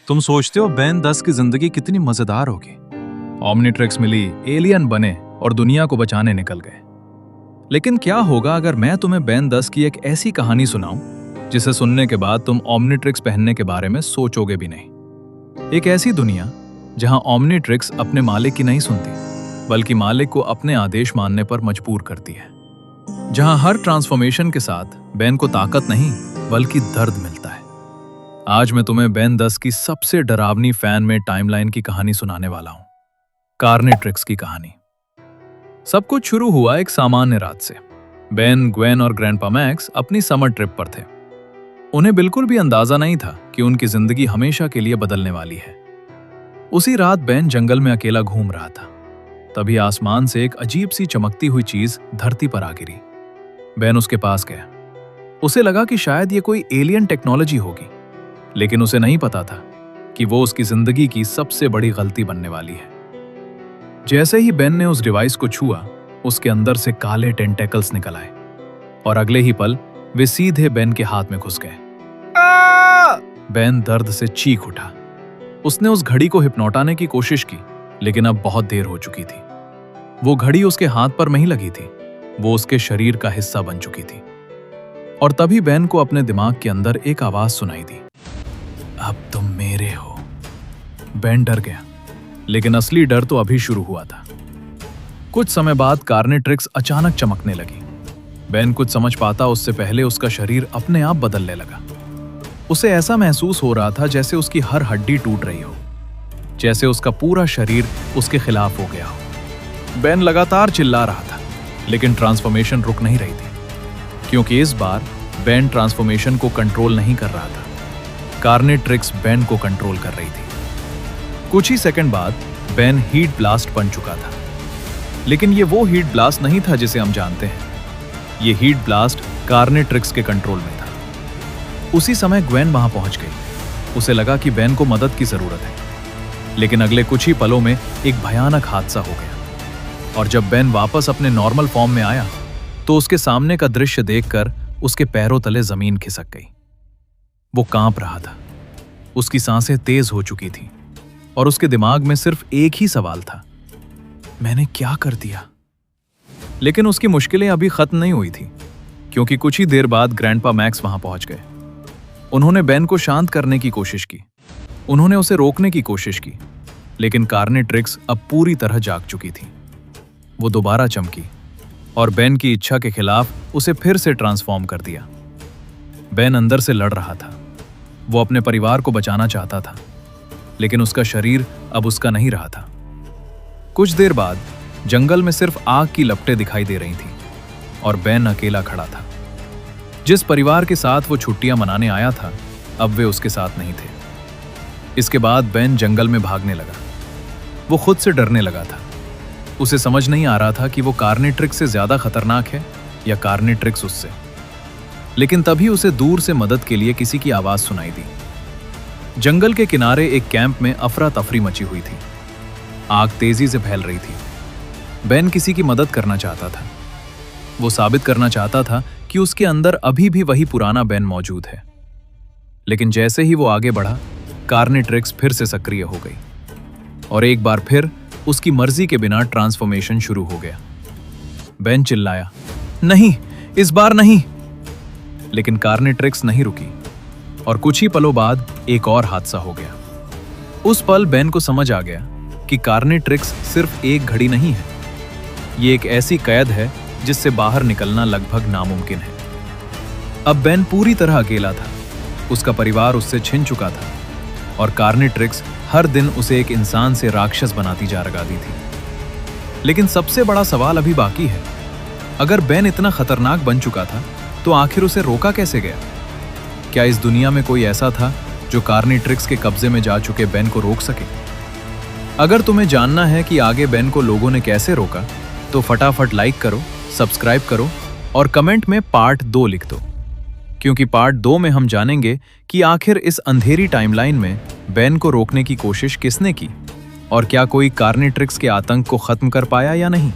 तुम सोचते हो बेन 10 की जिंदगी कितनी मजेदार होगी। ओमनिट्रिक्स मिली, एलियन बने और दुनिया को बचाने निकल गए। लेकिन क्या होगा अगर मैं तुम्हें बेन 10 की एक ऐसी कहानी सुनाऊं जिसे सुनने के बाद तुम ओमनिट्रिक्स पहनने के बारे में सोचोगे भी नहीं। एक ऐसी दुनिया जहां ओमनिट्रिक्स अपने मालिक की नहीं सुनती बल्कि मालिक को अपने आदेश मानने पर मजबूर करती है। जहां हर ट्रांसफॉर्मेशन के साथ बेन को ताकत नहीं बल्कि दर्द मिलता है। आज मैं तुम्हें बेन 10 की सबसे डरावनी फैन में टाइमलाइन की कहानी सुनाने वाला हूं, कार्नेट्रिक्स की कहानी। सब कुछ शुरू हुआ एक सामान्य रात से। बेन, ग्वेन और ग्रैंडपा मैक्स अपनी समर ट्रिप पर थे। उन्हें बिल्कुल भी अंदाजा नहीं था कि उनकी जिंदगी हमेशा के लिए बदलने वाली है। उसी रात बेन जंगल में अकेला घूम रहा था। तभी आसमान से एक अजीब सी चमकती हुई चीज धरती पर आ गिरी। बेन उसके पास गया। उसे लगा कि शायद ये कोई एलियन टेक्नोलॉजी होगी, लेकिन उसे नहीं पता था कि वो उसकी जिंदगी की सबसे बड़ी गलती बनने वाली है। जैसे ही बेन ने उस डिवाइस को छुआ, उसके अंदर से काले टेंटेकल्स निकल आए और अगले ही पल वे सीधे बेन के हाथ में घुस गए। बेन दर्द से चीख उठा। उसने उस घड़ी को हिप्नोटाने की कोशिश की, लेकिन अब बहुत देर हो चुकी थी। वो घड़ी उसके हाथ पर नहीं लगी थी, वो उसके शरीर का हिस्सा बन चुकी थी। और तभी बेन को अपने दिमाग के अंदर एक आवाज सुनाई दी, अब तुम मेरे हो। बेन डर गया, लेकिन असली डर तो अभी शुरू हुआ था। कुछ समय बाद कार्नेट्रिक्स अचानक चमकने लगी। बेन कुछ समझ पाता उससे पहले उसका शरीर अपने आप बदलने लगा। उसे ऐसा महसूस हो रहा था जैसे उसकी हर हड्डी टूट रही हो, जैसे उसका पूरा शरीर उसके खिलाफ हो गया हो। बेन लगातार चिल्ला रहा था, लेकिन ट्रांसफॉर्मेशन रुक नहीं रही थी, क्योंकि इस बार बेन ट्रांसफॉर्मेशन को कंट्रोल नहीं कर रहा था। कार्नेट्रिक्स बेन को कंट्रोल कर रही थी। कुछ ही सेकंड बाद बेन हीट ब्लास्ट बन चुका था, लेकिन ये वो हीट ब्लास्ट नहीं था जिसे हम जानते हैं। ये हीट ब्लास्ट कार्नेट्रिक्स के कंट्रोल में था। उसी समय ग्वेन वहां पहुंच गई। उसे लगा कि बेन को मदद की जरूरत है, लेकिन अगले कुछ ही पलों में एक भयानक हादसा हो गया। और जब बेन वापस अपने नॉर्मल फॉर्म में आया, तो उसके सामने का दृश्य देखकर उसके पैरों तले जमीन खिसक गई। वो कांप रहा था, उसकी सांसें तेज हो चुकी थीं, और उसके दिमाग में सिर्फ एक ही सवाल था, मैंने क्या कर दिया? लेकिन उसकी मुश्किलें अभी खत्म नहीं हुई थी, क्योंकि कुछ ही देर बाद ग्रैंडपा मैक्स वहां पहुंच गए। उन्होंने बेन को शांत करने की कोशिश की, उन्होंने उसे रोकने की कोशिश की, लेकिन कार्नेट्रिक्स अब पूरी तरह जाग चुकी थी। वो दोबारा चमकी और बेन की इच्छा के खिलाफ उसे फिर से ट्रांसफॉर्म कर दिया। बेन अंदर से लड़ रहा था। वो अपने परिवार को बचाना चाहता था, लेकिन उसका शरीर अब उसका नहीं रहा था। कुछ देर बाद जंगल में सिर्फ आग की लपटें दिखाई दे रही थीं, और बेन अकेला खड़ा था। जिस परिवार के साथ वो छुट्टियां मनाने आया था, अब वे उसके साथ नहीं थे। इसके बाद बेन जंगल में भागने लगा। वो खुद से डरने लगा था। उसे समझ नहीं आ रहा था कि वो कार्नेट्रिक्स से ज्यादा खतरनाक है या कार्नेट्रिक्स उससे। लेकिन तभी उसे दूर से मदद के लिए किसी की आवाज सुनाई दी। जंगल के किनारे एक कैंप में अफरा तफरी मची हुई थी। आग तेजी से फैल रही थी। बेन किसी की मदद करना चाहता था। वो साबित करना चाहता था कि उसके अंदर अभी भी वही पुराना बेन मौजूद है। लेकिन जैसे ही वो आगे बढ़ा, कार्नेट्रिक्स फिर से सक्रिय हो गई, और एक बार फिर उसकी मर्जी के बिना ट्रांसफॉर्मेशन शुरू हो गया। बेन चिल्लाया, नहीं, इस बार नहीं। लेकिन कार्नेट्रिक्स नहीं रुकी, और कुछ ही पलों बाद एक और हादसा हो गया। उस पल बेन को समझ आ गया कि कार्नेट्रिक्स सिर्फ एक घड़ी नहीं है, ये एक ऐसी कैद है जिससे बाहर निकलना लगभग नामुमकिन है। अब बेन पूरी तरह अकेला था। उसका परिवार उससे छिन चुका था, और कार्नेट्रिक्स हर दिन उसे एक इंसान से राक्षस बनाती जा रही थी। लेकिन सबसे बड़ा सवाल अभी बाकी है। अगर बेन इतना खतरनाक बन चुका था, तो आखिर उसे रोका कैसे गया? क्या इस दुनिया में कोई ऐसा था जो कार्नेट्रिक्स के कब्जे में जा चुके बेन को रोक सके? अगर तुम्हें जानना है कि आगे बेन को लोगों ने कैसे रोका, तो फटाफट लाइक करो, सब्सक्राइब करो और कमेंट में पार्ट 2 लिख दो, क्योंकि पार्ट 2 में हम जानेंगे कि आखिर इस अंधेरी टाइमलाइन में बेन को रोकने की कोशिश किसने की, और क्या कोई कार्नेट्रिक्स के आतंक को खत्म कर पाया या नहीं।